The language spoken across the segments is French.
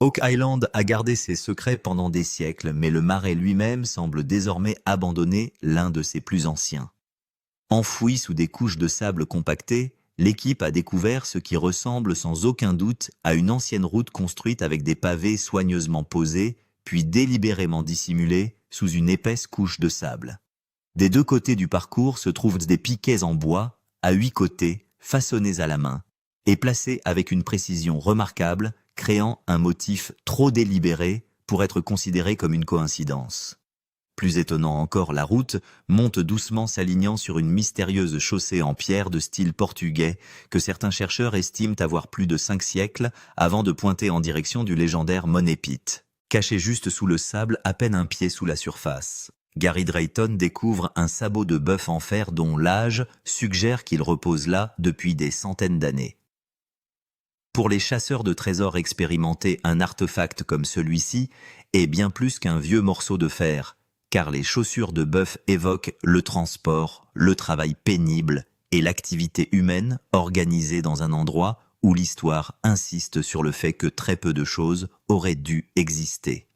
Oak Island a gardé ses secrets pendant des siècles, mais le marais lui-même semble désormais abandonner l'un de ses plus anciens. Enfoui sous des couches de sable compacté, l'équipe a découvert ce qui ressemble sans aucun doute à une ancienne route construite avec des pavés soigneusement posés, puis délibérément dissimulés sous une épaisse couche de sable. Des deux côtés du parcours se trouvent des piquets en bois, à 8 côtés, façonnés à la main, et placés avec une précision remarquable, créant un motif trop délibéré pour être considéré comme une coïncidence. Plus étonnant encore, la route monte doucement s'alignant sur une mystérieuse chaussée en pierre de style portugais que certains chercheurs estiment avoir plus de 5 siècles avant de pointer en direction du légendaire Money Pit, caché juste sous le sable à peine un pied sous la surface. Gary Drayton découvre un sabot de bœuf en fer dont l'âge suggère qu'il repose là depuis des centaines d'années. Pour les chasseurs de trésors expérimentés, un artefact comme celui-ci est bien plus qu'un vieux morceau de fer, car les chaussures de bœuf évoquent le transport, le travail pénible et l'activité humaine organisée dans un endroit où l'histoire insiste sur le fait que très peu de choses auraient dû exister.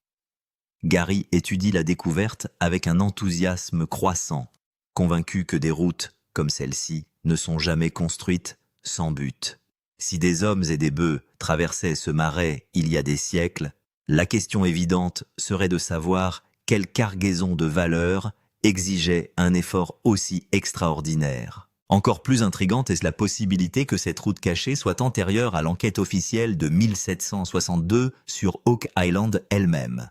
Gary étudie la découverte avec un enthousiasme croissant, convaincu que des routes comme celle-ci ne sont jamais construites sans but. Si des hommes et des bœufs traversaient ce marais il y a des siècles, la question évidente serait de savoir quelle cargaison de valeur exigeait un effort aussi extraordinaire. Encore plus intrigante est la possibilité que cette route cachée soit antérieure à l'enquête officielle de 1762 sur Oak Island elle-même.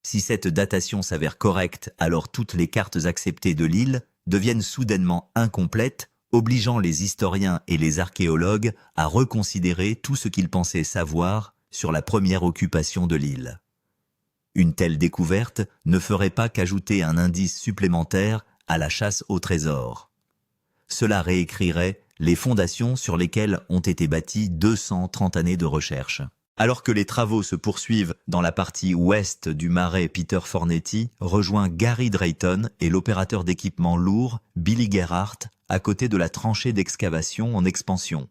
Si cette datation s'avère correcte, alors toutes les cartes acceptées de l'île deviennent soudainement incomplètes, obligeant les historiens et les archéologues à reconsidérer tout ce qu'ils pensaient savoir sur la première occupation de l'île. Une telle découverte ne ferait pas qu'ajouter un indice supplémentaire à la chasse au trésor. Cela réécrirait les fondations sur lesquelles ont été bâties 230 années de recherche. Alors que les travaux se poursuivent dans la partie ouest du marais, Peter Fornetti rejoint Gary Drayton et l'opérateur d'équipement lourd Billy Gerhardt à côté de la tranchée d'excavation en expansion.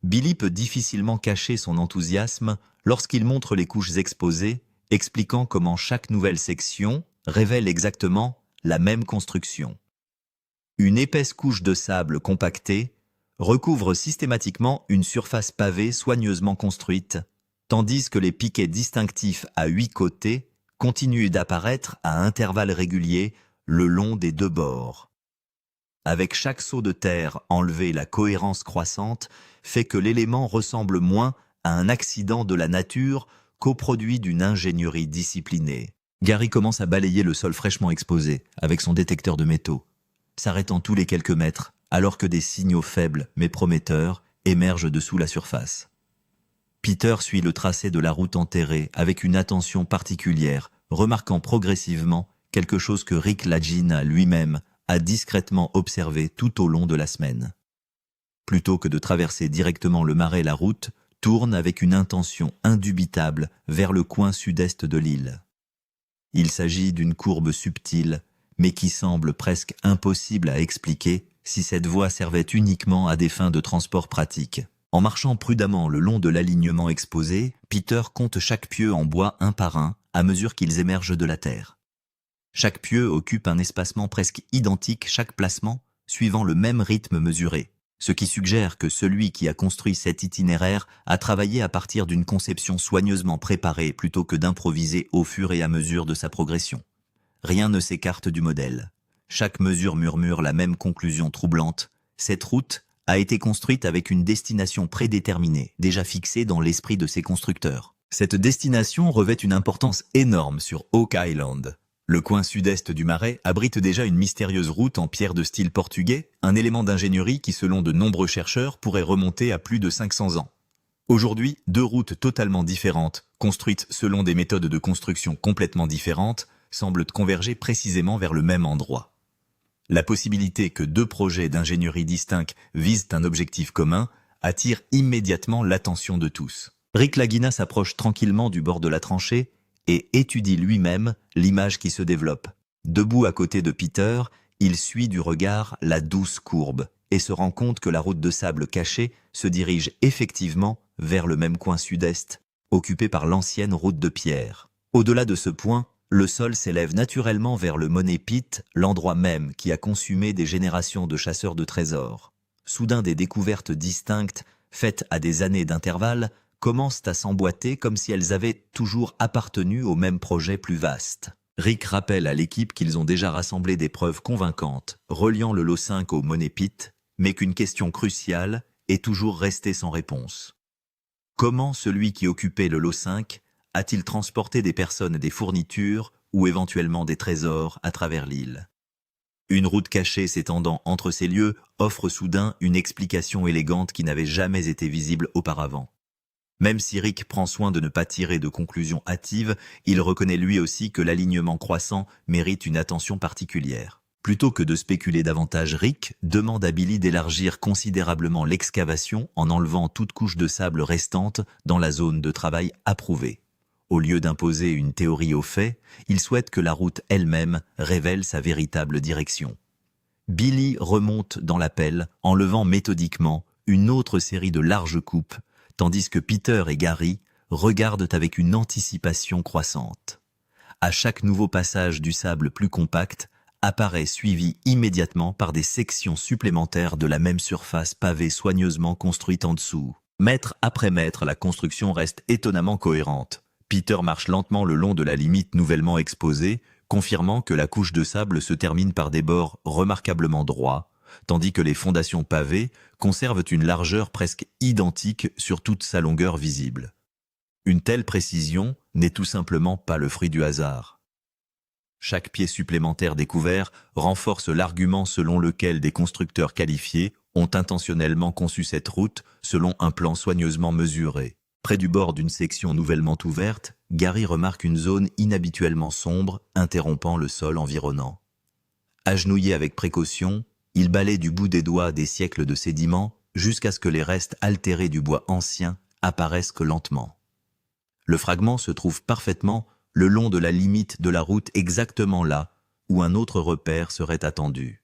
Billy peut difficilement cacher son enthousiasme lorsqu'il montre les couches exposées, expliquant comment chaque nouvelle section révèle exactement la même construction. Une épaisse couche de sable compactée recouvre systématiquement une surface pavée soigneusement construite, tandis que les piquets distinctifs à 8 côtés continuent d'apparaître à intervalles réguliers le long des deux bords. Avec chaque saut de terre enlevé, la cohérence croissante fait que l'élément ressemble moins à un accident de la nature qu'au produit d'une ingénierie disciplinée. Gary commence à balayer le sol fraîchement exposé avec son détecteur de métaux, s'arrêtant tous les quelques mètres alors que des signaux faibles mais prometteurs émergent dessous la surface. Peter suit le tracé de la route enterrée avec une attention particulière, remarquant progressivement quelque chose que Rick Lagina lui-même a discrètement observé tout au long de la semaine. Plutôt que de traverser directement le marais, la route tourne avec une intention indubitable vers le coin sud-est de l'île. Il s'agit d'une courbe subtile, mais qui semble presque impossible à expliquer si cette voie servait uniquement à des fins de transport pratique. En marchant prudemment le long de l'alignement exposé, Peter compte chaque pieu en bois un par un à mesure qu'ils émergent de la terre. Chaque pieu occupe un espacement presque identique, chaque placement suivant le même rythme mesuré, ce qui suggère que celui qui a construit cet itinéraire a travaillé à partir d'une conception soigneusement préparée plutôt que d'improviser au fur et à mesure de sa progression. Rien ne s'écarte du modèle. Chaque mesure murmure la même conclusion troublante. Cette route a été construite avec une destination prédéterminée, déjà fixée dans l'esprit de ses constructeurs. Cette destination revêt une importance énorme sur Oak Island. Le coin sud-est du marais abrite déjà une mystérieuse route en pierre de style portugais, un élément d'ingénierie qui, selon de nombreux chercheurs, pourrait remonter à plus de 500 ans. Aujourd'hui, 2 routes totalement différentes, construites selon des méthodes de construction complètement différentes, semblent converger précisément vers le même endroit. La possibilité que 2 projets d'ingénierie distincts visent un objectif commun attire immédiatement l'attention de tous. Rick Lagina s'approche tranquillement du bord de la tranchée et étudie lui-même l'image qui se développe. Debout à côté de Peter, il suit du regard la douce courbe et se rend compte que la route de sable cachée se dirige effectivement vers le même coin sud-est, occupé par l'ancienne route de pierre. Au-delà de ce point, le sol s'élève naturellement vers le Money Pit, l'endroit même qui a consumé des générations de chasseurs de trésors. Soudain, des découvertes distinctes, faites à des années d'intervalle, commencent à s'emboîter comme si elles avaient toujours appartenu au même projet plus vaste. Rick rappelle à l'équipe qu'ils ont déjà rassemblé des preuves convaincantes, reliant le lot 5 au Money Pit, mais qu'une question cruciale est toujours restée sans réponse. Comment celui qui occupait le lot 5 a-t-il transporté des personnes et des fournitures ou éventuellement des trésors à travers l'île? Une route cachée s'étendant entre ces lieux offre soudain une explication élégante qui n'avait jamais été visible auparavant. Même si Rick prend soin de ne pas tirer de conclusions hâtives, il reconnaît lui aussi que l'alignement croissant mérite une attention particulière. Plutôt que de spéculer davantage, Rick demande à Billy d'élargir considérablement l'excavation en enlevant toute couche de sable restante dans la zone de travail approuvée. Au lieu d'imposer une théorie aux faits, il souhaite que la route elle-même révèle sa véritable direction. Billy remonte dans la pelle en levant méthodiquement une autre série de larges coupes, tandis que Peter et Gary regardent avec une anticipation croissante. À chaque nouveau passage du sable plus compact, apparaît suivi immédiatement par des sections supplémentaires de la même surface pavée soigneusement construite en dessous. Mètre après mètre, la construction reste étonnamment cohérente. Peter marche lentement le long de la limite nouvellement exposée, confirmant que la couche de sable se termine par des bords remarquablement droits, tandis que les fondations pavées conservent une largeur presque identique sur toute sa longueur visible. Une telle précision n'est tout simplement pas le fruit du hasard. Chaque pied supplémentaire découvert renforce l'argument selon lequel des constructeurs qualifiés ont intentionnellement conçu cette route selon un plan soigneusement mesuré. Près du bord d'une section nouvellement ouverte, Gary remarque une zone inhabituellement sombre, interrompant le sol environnant. Agenouillé avec précaution, il balaie du bout des doigts des siècles de sédiments jusqu'à ce que les restes altérés du bois ancien apparaissent que lentement. Le fragment se trouve parfaitement le long de la limite de la route, exactement là où un autre repère serait attendu.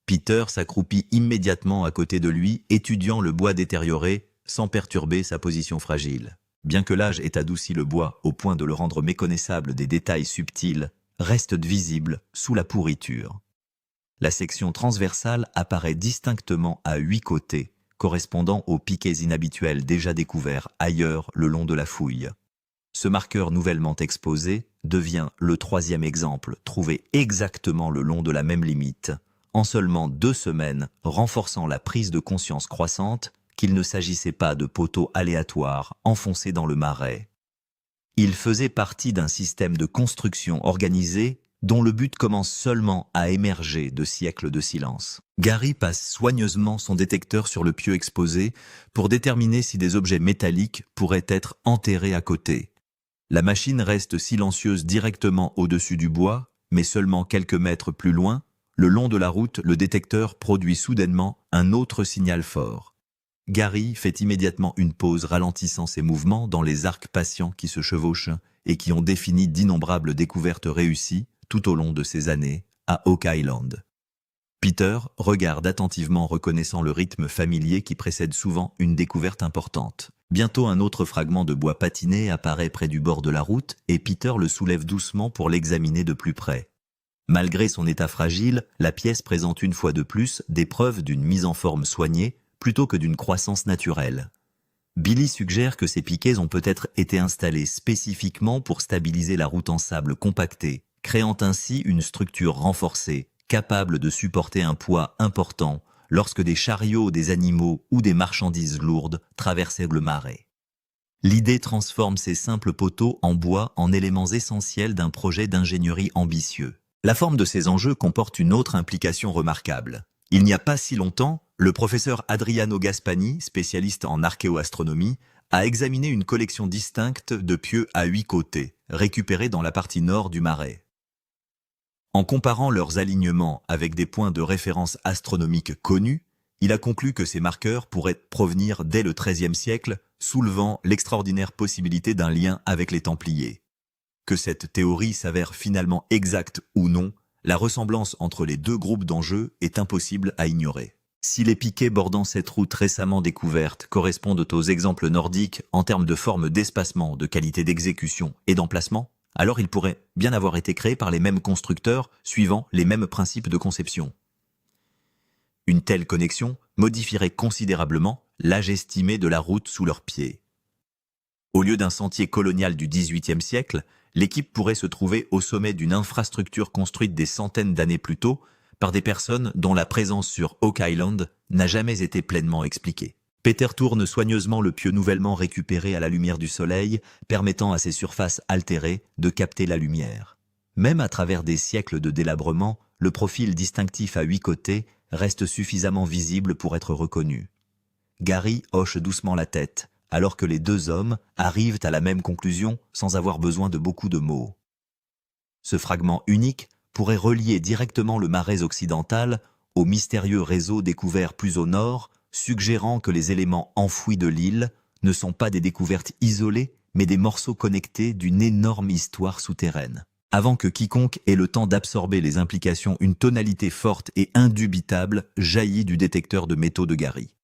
Peter s'accroupit immédiatement à côté de lui, étudiant le bois détérioré sans perturber sa position fragile. Bien que l'âge ait adouci le bois au point de le rendre méconnaissable des détails subtils, reste visible sous la pourriture. La section transversale apparaît distinctement à 8 côtés, correspondant aux piquets inhabituels déjà découverts ailleurs le long de la fouille. Ce marqueur nouvellement exposé devient le 3e exemple trouvé exactement le long de la même limite, en seulement 2 semaines, renforçant la prise de conscience croissante qu'il ne s'agissait pas de poteaux aléatoires enfoncés dans le marais. Il faisait partie d'un système de construction organisé dont le but commence seulement à émerger de siècles de silence. Gary passe soigneusement son détecteur sur le pieu exposé pour déterminer si des objets métalliques pourraient être enterrés à côté. La machine reste silencieuse directement au-dessus du bois, mais seulement quelques mètres plus loin, le long de la route, le détecteur produit soudainement un autre signal fort. Gary fait immédiatement une pause, ralentissant ses mouvements dans les arcs patients qui se chevauchent et qui ont défini d'innombrables découvertes réussies tout au long de ces années à Oak Island. Peter regarde attentivement, reconnaissant le rythme familier qui précède souvent une découverte importante. Bientôt, un autre fragment de bois patiné apparaît près du bord de la route et Peter le soulève doucement pour l'examiner de plus près. Malgré son état fragile, la pièce présente une fois de plus des preuves d'une mise en forme soignée plutôt que d'une croissance naturelle. Billy suggère que ces piquets ont peut-être été installés spécifiquement pour stabiliser la route en sable compacté, créant ainsi une structure renforcée, capable de supporter un poids important lorsque des chariots, des animaux ou des marchandises lourdes traversaient le marais. L'idée transforme ces simples poteaux en bois en éléments essentiels d'un projet d'ingénierie ambitieux. La forme de ces enjeux comporte une autre implication remarquable. Il n'y a pas si longtemps, le professeur Adriano Gaspani, spécialiste en archéoastronomie, a examiné une collection distincte de pieux à 8 côtés, récupérés dans la partie nord du marais. En comparant leurs alignements avec des points de référence astronomiques connus, il a conclu que ces marqueurs pourraient provenir dès le XIIIe siècle, soulevant l'extraordinaire possibilité d'un lien avec les Templiers. Que cette théorie s'avère finalement exacte ou non, la ressemblance entre les deux groupes d'enjeux est impossible à ignorer. Si les piquets bordant cette route récemment découverte correspondent aux exemples nordiques en termes de forme d'espacement, de qualité d'exécution et d'emplacement, alors ils pourraient bien avoir été créés par les mêmes constructeurs suivant les mêmes principes de conception. Une telle connexion modifierait considérablement l'âge estimé de la route sous leurs pieds. Au lieu d'un sentier colonial du XVIIIe siècle, l'équipe pourrait se trouver au sommet d'une infrastructure construite des centaines d'années plus tôt par des personnes dont la présence sur Oak Island n'a jamais été pleinement expliquée. Peter tourne soigneusement le pieu nouvellement récupéré à la lumière du soleil, permettant à ses surfaces altérées de capter la lumière. Même à travers des siècles de délabrement, le profil distinctif à 8 côtés reste suffisamment visible pour être reconnu. Gary hoche doucement la tête, alors que les deux hommes arrivent à la même conclusion sans avoir besoin de beaucoup de mots. Ce fragment unique pourrait relier directement le marais occidental au mystérieux réseau découvert plus au nord, suggérant que les éléments enfouis de l'île ne sont pas des découvertes isolées, mais des morceaux connectés d'une énorme histoire souterraine. Avant que quiconque ait le temps d'absorber les implications, une tonalité forte et indubitable jaillit du détecteur de métaux de Gary.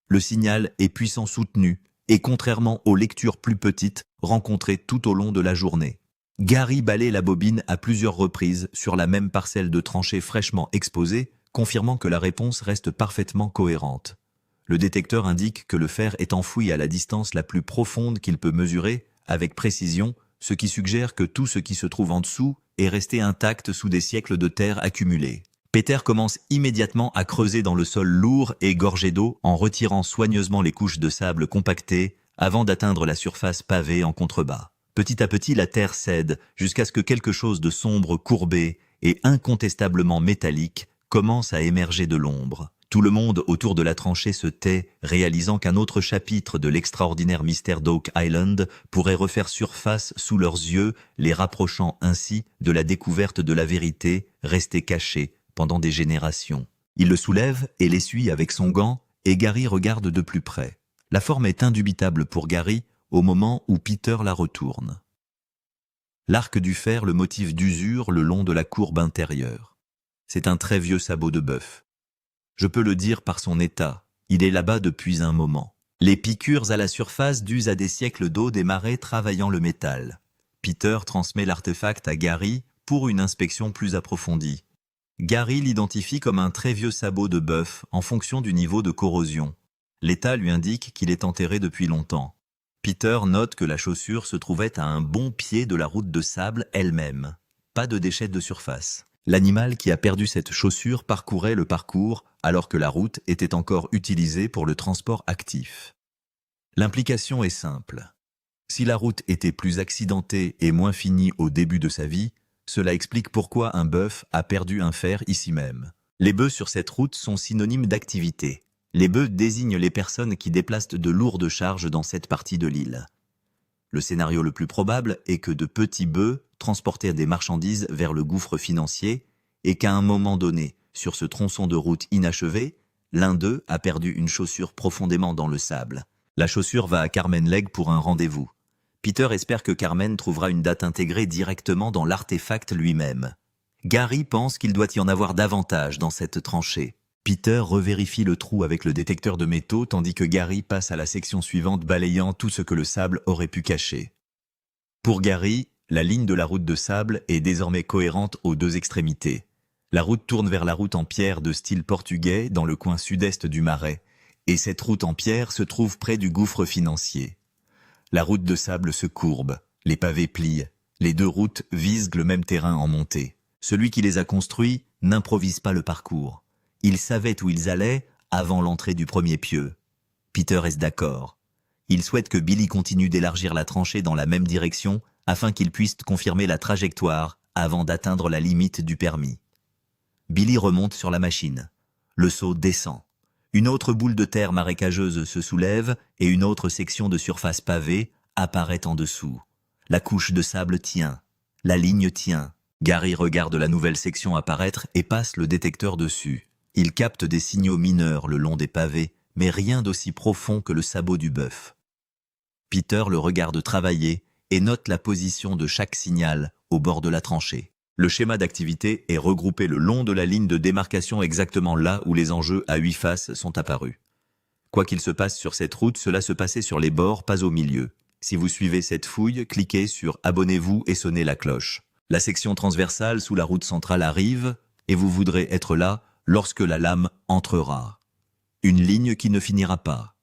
Le signal est puissant soutenu, et contrairement aux lectures plus petites rencontrées tout au long de la journée. Gary balaie la bobine à plusieurs reprises sur la même parcelle de tranchée fraîchement exposée, confirmant que la réponse reste parfaitement cohérente. Le détecteur indique que le fer est enfoui à la distance la plus profonde qu'il peut mesurer, avec précision, ce qui suggère que tout ce qui se trouve en dessous est resté intact sous des siècles de terre accumulée. Peter commence immédiatement à creuser dans le sol lourd et gorgé d'eau en retirant soigneusement les couches de sable compactées avant d'atteindre la surface pavée en contrebas. Petit à petit, la terre cède jusqu'à ce que quelque chose de sombre, courbé et incontestablement métallique commence à émerger de l'ombre. Tout le monde autour de la tranchée se tait, réalisant qu'un autre chapitre de l'extraordinaire mystère d'Oak Island pourrait refaire surface sous leurs yeux, les rapprochant ainsi de la découverte de la vérité restée cachée pendant des générations. Il le soulève et l'essuie avec son gant, et Gary regarde de plus près. La forme est indubitable pour Gary au moment où Peter la retourne. L'arc du fer le motive d'usure le long de la courbe intérieure. C'est un très vieux sabot de bœuf. Je peux le dire par son état, il est là-bas depuis un moment. Les piqûres à la surface dues à des siècles d'eau des marais travaillant le métal. Peter transmet l'artefact à Gary pour une inspection plus approfondie. Gary l'identifie comme un très vieux sabot de bœuf en fonction du niveau de corrosion. L'état lui indique qu'il est enterré depuis longtemps. Peter note que la chaussure se trouvait à un bon pied de la route de sable elle-même. Pas de déchets de surface. L'animal qui a perdu cette chaussure parcourait le parcours alors que la route était encore utilisée pour le transport actif. L'implication est simple. Si la route était plus accidentée et moins finie au début de sa vie, cela explique pourquoi un bœuf a perdu un fer ici même. Les bœufs sur cette route sont synonymes d'activité. Les bœufs désignent les personnes qui déplacent de lourdes charges dans cette partie de l'île. Le scénario le plus probable est que de petits bœufs transportèrent des marchandises vers le gouffre financier et qu'à un moment donné, sur ce tronçon de route inachevé, l'un d'eux a perdu une chaussure profondément dans le sable. La chaussure va à Carmen Legg pour un rendez-vous. Peter espère que Carmen trouvera une date intégrée directement dans l'artefact lui-même. Gary pense qu'il doit y en avoir davantage dans cette tranchée. Peter revérifie le trou avec le détecteur de métaux tandis que Gary passe à la section suivante balayant tout ce que le sable aurait pu cacher. Pour Gary, la ligne de la route de sable est désormais cohérente aux deux extrémités. La route tourne vers la route en pierre de style portugais dans le coin sud-est du marais, et cette route en pierre se trouve près du gouffre financier. La route de sable se courbe, les pavés plient, les deux routes visent le même terrain en montée. Celui qui les a construits n'improvise pas le parcours. Ils savaient où ils allaient avant l'entrée du premier pieu. Peter est d'accord. Il souhaite que Billy continue d'élargir la tranchée dans la même direction afin qu'il puisse confirmer la trajectoire avant d'atteindre la limite du permis. Billy remonte sur la machine. Le seau descend. Une autre boule de terre marécageuse se soulève et une autre section de surface pavée apparaît en dessous. La couche de sable tient. La ligne tient. Gary regarde la nouvelle section apparaître et passe le détecteur dessus. Il capte des signaux mineurs le long des pavés, mais rien d'aussi profond que le sabot du bœuf. Peter le regarde travailler et note la position de chaque signal au bord de la tranchée. Le schéma d'activité est regroupé le long de la ligne de démarcation exactement là où les enjeux à 8 faces sont apparus. Quoi qu'il se passe sur cette route, cela se passait sur les bords, pas au milieu. Si vous suivez cette fouille, cliquez sur « Abonnez-vous » et sonnez la cloche. La section transversale sous la route centrale arrive et vous voudrez être là lorsque la lame entrera. Une ligne qui ne finira pas.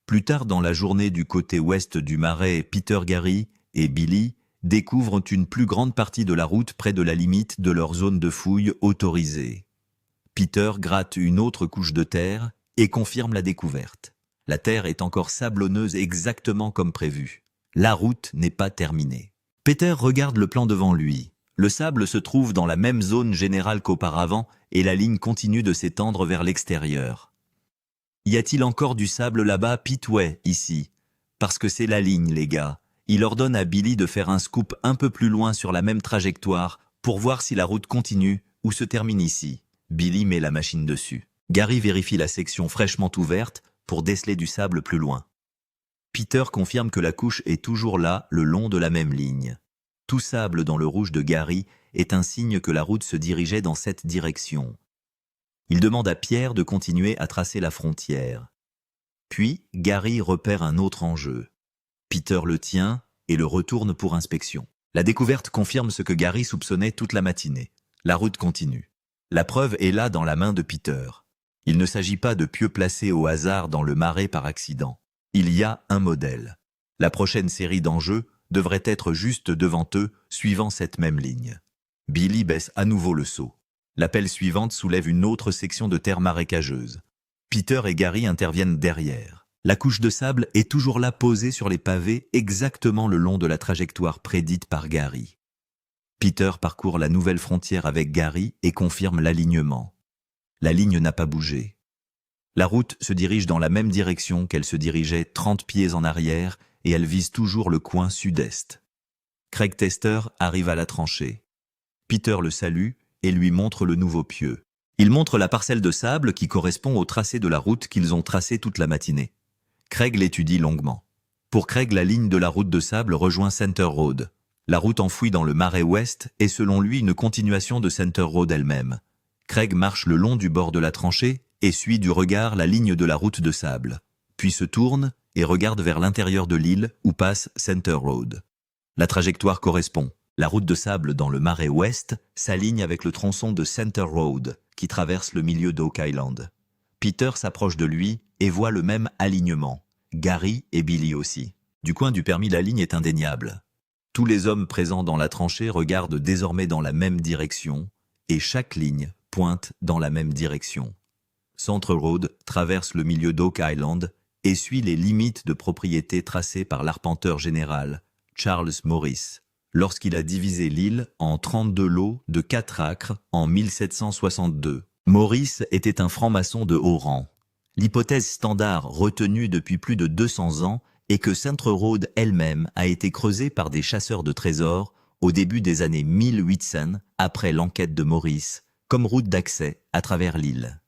Plus tard dans la journée du côté ouest du marais, Peter, Gary et Billy découvrent une plus grande partie de la route près de la limite de leur zone de fouille autorisée. Peter gratte une autre couche de terre et confirme la découverte. La terre est encore sablonneuse exactement comme prévu. La route n'est pas terminée. Peter regarde le plan devant lui. Le sable se trouve dans la même zone générale qu'auparavant et la ligne continue de s'étendre vers l'extérieur. Y a-t-il encore du sable là-bas? Pete, ouais, ici. Parce que c'est la ligne, les gars. Il ordonne à Billy de faire un scoop un peu plus loin sur la même trajectoire pour voir si la route continue ou se termine ici. Billy met la machine dessus. Gary vérifie la section fraîchement ouverte pour déceler du sable plus loin. Peter confirme que la couche est toujours là, le long de la même ligne. Tout sable dans le rouge de Gary est un signe que la route se dirigeait dans cette direction. Il demande à Pierre de continuer à tracer la frontière. Puis, Gary repère un autre enjeu. Peter le tient et le retourne pour inspection. La découverte confirme ce que Gary soupçonnait toute la matinée. La route continue. La preuve est là dans la main de Peter. Il ne s'agit pas de pieux placés au hasard dans le marais par accident. Il y a un modèle. La prochaine série d'enjeux devrait être juste devant eux, suivant cette même ligne. Billy baisse à nouveau le seau. La pelle suivante soulève une autre section de terre marécageuse. Peter et Gary interviennent derrière. La couche de sable est toujours là posée sur les pavés exactement le long de la trajectoire prédite par Gary. Peter parcourt la nouvelle frontière avec Gary et confirme l'alignement. La ligne n'a pas bougé. La route se dirige dans la même direction qu'elle se dirigeait 30 pieds en arrière et elle vise toujours le coin sud-est. Craig Tester arrive à la tranchée. Peter le salue et lui montre le nouveau pieu. Il montre la parcelle de sable qui correspond au tracé de la route qu'ils ont tracé toute la matinée. Craig l'étudie longuement. Pour Craig, la ligne de la route de sable rejoint Center Road. La route enfouie dans le marais ouest est selon lui une continuation de Center Road elle-même. Craig marche le long du bord de la tranchée et suit du regard la ligne de la route de sable, puis se tourne et regarde vers l'intérieur de l'île où passe Center Road. La trajectoire correspond. La route de sable dans le marais ouest s'aligne avec le tronçon de Center Road qui traverse le milieu d'Oak Island. Peter s'approche de lui et voit le même alignement. Gary et Billy aussi. Du coin du permis, la ligne est indéniable. Tous les hommes présents dans la tranchée regardent désormais dans la même direction et chaque ligne pointe dans la même direction. Center Road traverse le milieu d'Oak Island et suit les limites de propriété tracées par l'arpenteur général Charles Morris lorsqu'il a divisé l'île en 32 lots de 4 acres en 1762. Morris était un franc-maçon de haut rang. L'hypothèse standard retenue depuis plus de 200 ans est que Center Road elle-même a été creusée par des chasseurs de trésors au début des années 1800 après l'enquête de Morris, comme route d'accès à travers l'île.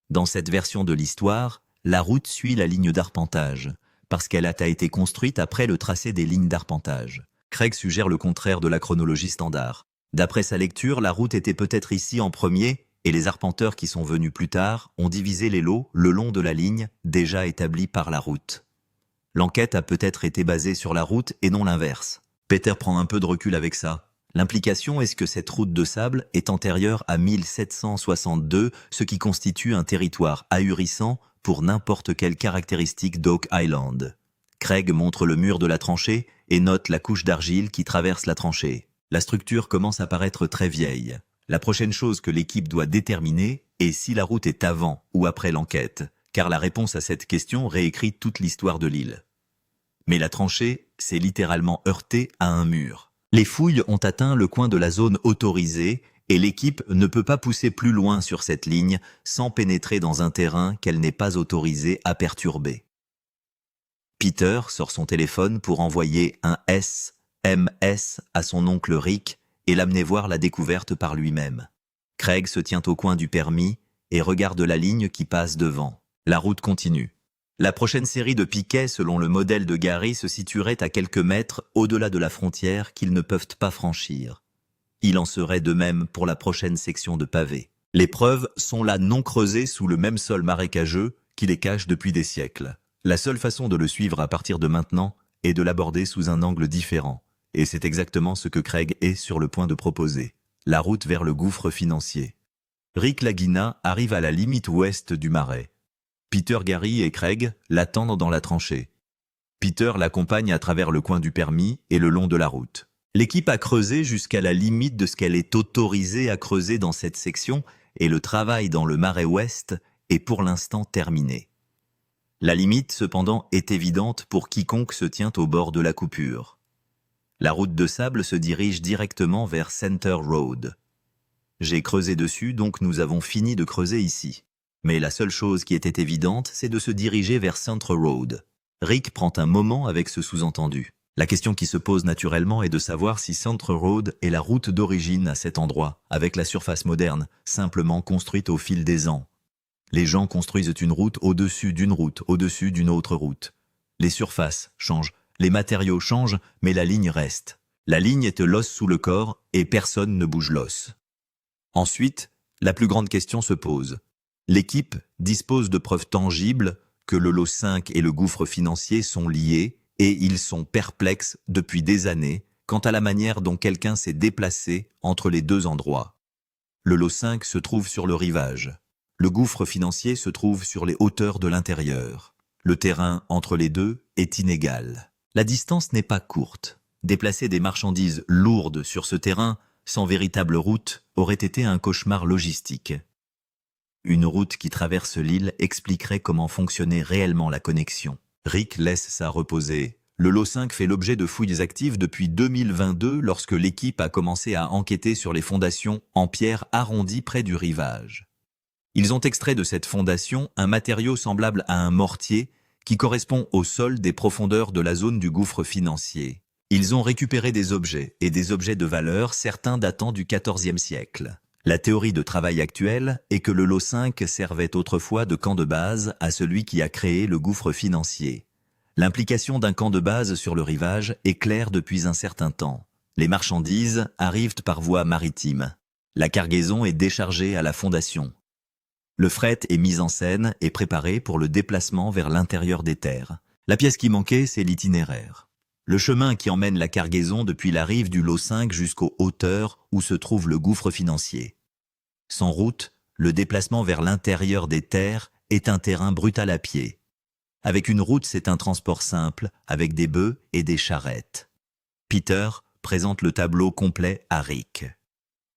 Dans cette version de l'histoire, la route suit la ligne d'arpentage, parce qu'elle a été construite après le tracé des lignes d'arpentage. Craig suggère le contraire de la chronologie standard. D'après sa lecture, la route était peut-être ici en premier, et les arpenteurs qui sont venus plus tard ont divisé les lots le long de la ligne déjà établie par la route. L'enquête a peut-être été basée sur la route et non l'inverse. Peter prend un peu de recul avec ça. L'implication est que cette route de sable est antérieure à 1762, ce qui constitue un territoire ahurissant pour n'importe quelle caractéristique d'Oak Island. Craig montre le mur de la tranchée et note la couche d'argile qui traverse la tranchée. La structure commence à paraître très vieille. La prochaine chose que l'équipe doit déterminer est si la route est avant ou après l'enquête, car la réponse à cette question réécrit toute l'histoire de l'île. Mais la tranchée s'est littéralement heurtée à un mur. Les fouilles ont atteint le coin de la zone autorisée et l'équipe ne peut pas pousser plus loin sur cette ligne sans pénétrer dans un terrain qu'elle n'est pas autorisée à perturber. Peter sort son téléphone pour envoyer un SMS à son oncle Rick et l'amener voir la découverte par lui-même. Craig se tient au coin du permis et regarde la ligne qui passe devant. La route continue. La prochaine série de piquets, selon le modèle de Gary, se situerait à quelques mètres au-delà de la frontière qu'ils ne peuvent pas franchir. Il en serait de même pour la prochaine section de pavés. Les preuves sont là non creusées sous le même sol marécageux qui les cache depuis des siècles. La seule façon de le suivre à partir de maintenant est de l'aborder sous un angle différent. Et c'est exactement ce que Craig est sur le point de proposer. La route vers le gouffre financier. Rick Lagina arrive à la limite ouest du marais. Peter, Gary et Craig l'attendent dans la tranchée. Peter l'accompagne à travers le coin du permis et le long de la route. L'équipe a creusé jusqu'à la limite de ce qu'elle est autorisée à creuser dans cette section et le travail dans le marais ouest est pour l'instant terminé. La limite, cependant, est évidente pour quiconque se tient au bord de la coupure. La route de sable se dirige directement vers Center Road. J'ai creusé dessus, donc nous avons fini de creuser ici. Mais la seule chose qui était évidente, c'est de se diriger vers Center Road. Rick prend un moment avec ce sous-entendu. La question qui se pose naturellement est de savoir si Center Road est la route d'origine à cet endroit, avec la surface moderne, simplement construite au fil des ans. Les gens construisent une route, au-dessus d'une autre route. Les surfaces changent, les matériaux changent, mais la ligne reste. La ligne est l'os sous le corps et personne ne bouge l'os. Ensuite, la plus grande question se pose. L'équipe dispose de preuves tangibles que le lot 5 et le gouffre financier sont liés et ils sont perplexes depuis des années quant à la manière dont quelqu'un s'est déplacé entre les deux endroits. Le lot 5 se trouve sur le rivage. Le gouffre financier se trouve sur les hauteurs de l'intérieur. Le terrain entre les deux est inégal. La distance n'est pas courte. Déplacer des marchandises lourdes sur ce terrain, sans véritable route, aurait été un cauchemar logistique. Une route qui traverse l'île expliquerait comment fonctionnait réellement la connexion. Rick laisse ça reposer. Le lot 5 fait l'objet de fouilles actives depuis 2022 lorsque l'équipe a commencé à enquêter sur les fondations en pierre arrondie près du rivage. Ils ont extrait de cette fondation un matériau semblable à un mortier qui correspond au sol des profondeurs de la zone du gouffre financier. Ils ont récupéré des objets, et des objets de valeur, certains datant du XIVe siècle. La théorie de travail actuelle est que le lot 5 servait autrefois de camp de base à celui qui a créé le gouffre financier. L'implication d'un camp de base sur le rivage est claire depuis un certain temps. Les marchandises arrivent par voie maritime. La cargaison est déchargée à la fondation. Le fret est mis en scène et préparé pour le déplacement vers l'intérieur des terres. La pièce qui manquait, c'est l'itinéraire. Le chemin qui emmène la cargaison depuis la rive du lot 5 jusqu'aux hauteurs où se trouve le gouffre financier. Sans route, le déplacement vers l'intérieur des terres est un terrain brutal à pied. Avec une route, c'est un transport simple, avec des bœufs et des charrettes. Peter présente le tableau complet à Rick.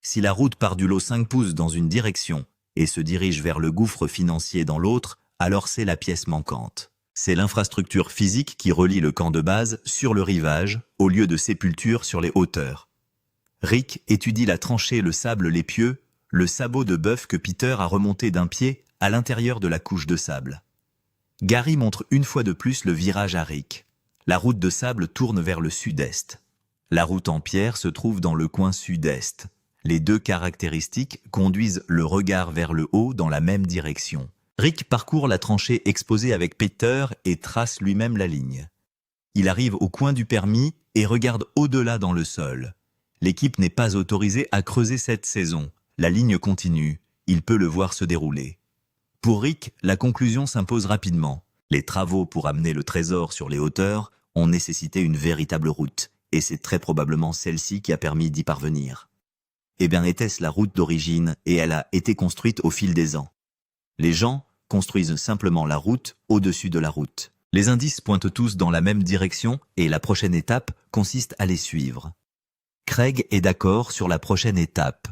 Si la route part du lot 5 pouces dans une direction et se dirige vers le gouffre financier dans l'autre, alors c'est la pièce manquante. C'est l'infrastructure physique qui relie le camp de base sur le rivage au lieu de sépulture sur les hauteurs. Rick étudie la tranchée, le sable, les pieux, le sabot de bœuf que Peter a remonté d'un pied à l'intérieur de la couche de sable. Gary montre une fois de plus le virage à Rick. La route de sable tourne vers le sud-est. La route en pierre se trouve dans le coin sud-est. Les deux caractéristiques conduisent le regard vers le haut dans la même direction. Rick parcourt la tranchée exposée avec Peter et trace lui-même la ligne. Il arrive au coin du permis et regarde au-delà dans le sol. L'équipe n'est pas autorisée à creuser cette saison. La ligne continue. Il peut le voir se dérouler. Pour Rick, la conclusion s'impose rapidement. Les travaux pour amener le trésor sur les hauteurs ont nécessité une véritable route, et c'est très probablement celle-ci qui a permis d'y parvenir. Eh bien, était-ce la route d'origine et elle a été construite au fil des ans. Les gens construisent simplement la route au-dessus de la route. Les indices pointent tous dans la même direction et la prochaine étape consiste à les suivre. Craig est d'accord sur la prochaine étape.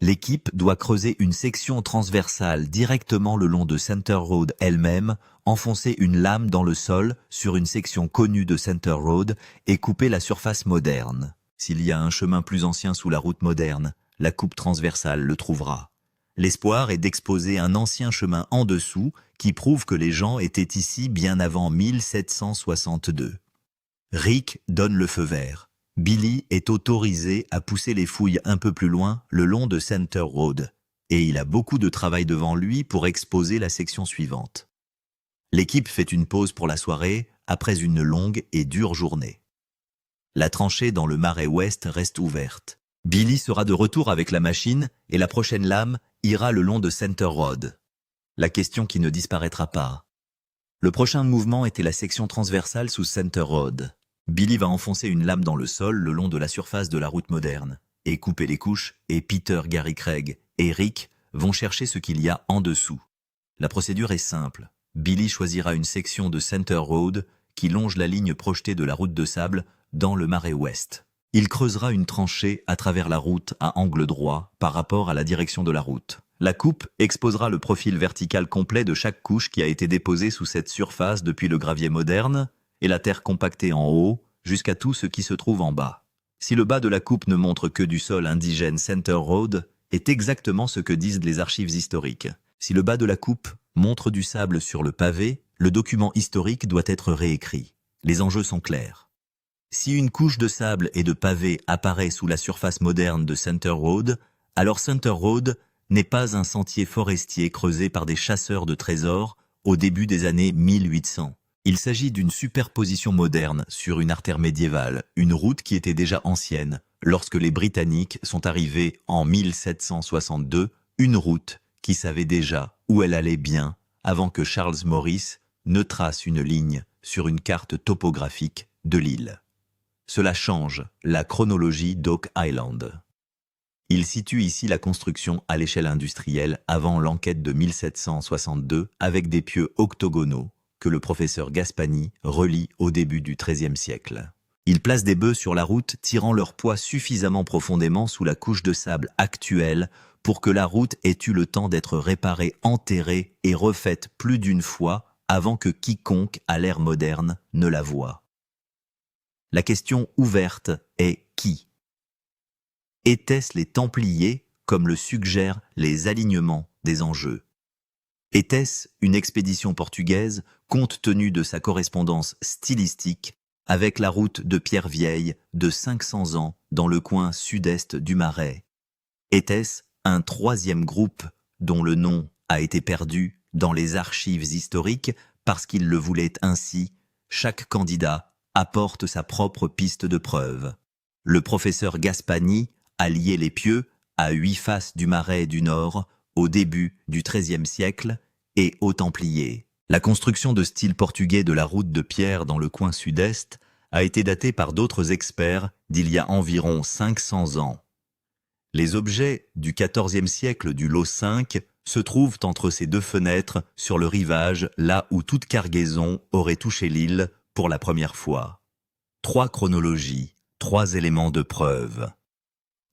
L'équipe doit creuser une section transversale directement le long de Center Road elle-même, enfoncer une lame dans le sol sur une section connue de Center Road et couper la surface moderne. S'il y a un chemin plus ancien sous la route moderne, la coupe transversale le trouvera. L'espoir est d'exposer un ancien chemin en dessous qui prouve que les gens étaient ici bien avant 1762. Rick donne le feu vert. Billy est autorisé à pousser les fouilles un peu plus loin le long de Center Road, et il a beaucoup de travail devant lui pour exposer la section suivante. L'équipe fait une pause pour la soirée après une longue et dure journée. La tranchée dans le marais ouest reste ouverte. Billy sera de retour avec la machine et la prochaine lame ira le long de Center Road. La question qui ne disparaîtra pas. Le prochain mouvement était la section transversale sous Center Road. Billy va enfoncer une lame dans le sol le long de la surface de la route moderne et couper les couches, et Peter, Gary Craig et Rick vont chercher ce qu'il y a en dessous. La procédure est simple. Billy choisira une section de Center Road qui longe la ligne projetée de la route de sable dans le marais ouest. Il creusera une tranchée à travers la route à angle droit par rapport à la direction de la route. La coupe exposera le profil vertical complet de chaque couche qui a été déposée sous cette surface depuis le gravier moderne et la terre compactée en haut jusqu'à tout ce qui se trouve en bas. Si le bas de la coupe ne montre que du sol indigène, Center Road est exactement ce que disent les archives historiques. Si le bas de la coupe montre du sable sur le pavé, le document historique doit être réécrit. Les enjeux sont clairs. Si une couche de sable et de pavé apparaît sous la surface moderne de Center Road, alors Center Road n'est pas un sentier forestier creusé par des chasseurs de trésors au début des années 1800. Il s'agit d'une superposition moderne sur une artère médiévale, une route qui était déjà ancienne lorsque les Britanniques sont arrivés en 1762, une route qui savait déjà où elle allait bien avant que Charles Morris ne trace une ligne sur une carte topographique de l'île. Cela change la chronologie d'Oak Island. Il situe ici la construction à l'échelle industrielle avant l'enquête de 1762 avec des pieux octogonaux que le professeur Gaspani relie au début du XIIIe siècle. Il place des bœufs sur la route tirant leur poids suffisamment profondément sous la couche de sable actuelle pour que la route ait eu le temps d'être réparée, enterrée et refaite plus d'une fois avant que quiconque à l'ère moderne ne la voie. La question ouverte est qui ? Étaient-ce les Templiers, comme le suggèrent les alignements des enjeux ? Était-ce une expédition portugaise compte tenu de sa correspondance stylistique avec la route de Pierre Vieille de 500 ans dans le coin sud-est du Marais? Était-ce un troisième groupe dont le nom a été perdu dans les archives historiques parce qu'il le voulait ainsi? Chaque candidat apporte sa propre piste de preuve. Le professeur Gaspani a lié les pieux à 8 faces du Marais du Nord au début du XIIIe siècle et aux Templiers. La construction de style portugais de la route de pierre dans le coin sud-est a été datée par d'autres experts d'il y a environ 500 ans. Les objets du XIVe siècle du lot 5 se trouvent entre ces deux fenêtres sur le rivage, là où toute cargaison aurait touché l'île pour la première fois. 3 chronologies, 3 éléments de preuve.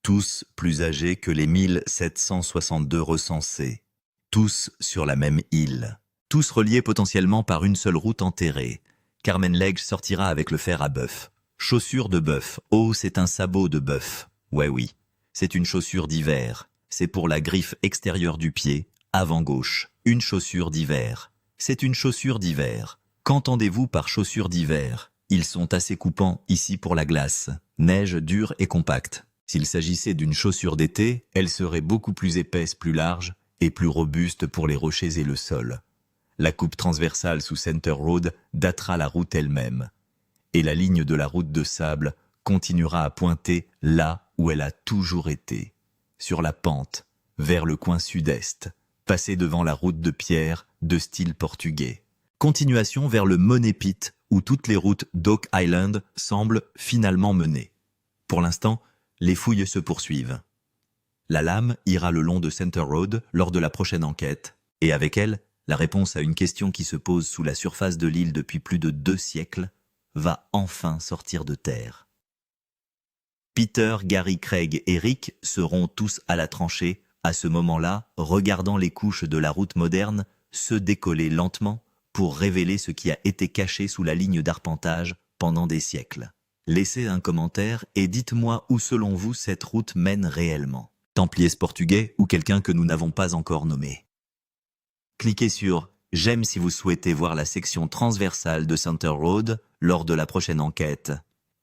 Tous plus âgés que les 1762 recensés. Tous sur la même île. Tous reliés potentiellement par une seule route enterrée. Carmen Legge sortira avec le fer à bœuf. Chaussure de bœuf. Oh, c'est un sabot de bœuf. Ouais, oui. C'est une chaussure d'hiver. C'est pour la griffe extérieure du pied, avant gauche. Une chaussure d'hiver. C'est une chaussure d'hiver. Qu'entendez-vous par chaussure d'hiver ? Ils sont assez coupants ici pour la glace. Neige dure et compacte. S'il s'agissait d'une chaussure d'été, elle serait beaucoup plus épaisse, plus large et plus robuste pour les rochers et le sol. La coupe transversale sous Center Road datera la route elle-même. Et la ligne de la route de sable continuera à pointer là où elle a toujours été, sur la pente, vers le coin sud-est, passer devant la route de pierre de style portugais. Continuation vers le Money Pit où toutes les routes d'Oak Island semblent finalement mener. Pour l'instant, les fouilles se poursuivent. La lame ira le long de Center Road lors de la prochaine enquête, et avec elle, la réponse à une question qui se pose sous la surface de l'île depuis plus de 2 siècles va enfin sortir de terre. Peter, Gary, Craig et Rick seront tous à la tranchée, à ce moment-là, regardant les couches de la route moderne se décoller lentement pour révéler ce qui a été caché sous la ligne d'arpentage pendant des siècles. Laissez un commentaire et dites-moi où selon vous cette route mène réellement. Templiers portugais ou quelqu'un que nous n'avons pas encore nommé. Cliquez sur « J'aime » si vous souhaitez voir la section transversale de Center Road lors de la prochaine enquête.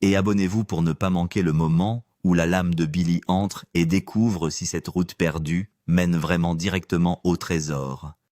Et abonnez-vous pour ne pas manquer le moment où la lame de Billy entre et découvre si cette route perdue mène vraiment directement au trésor.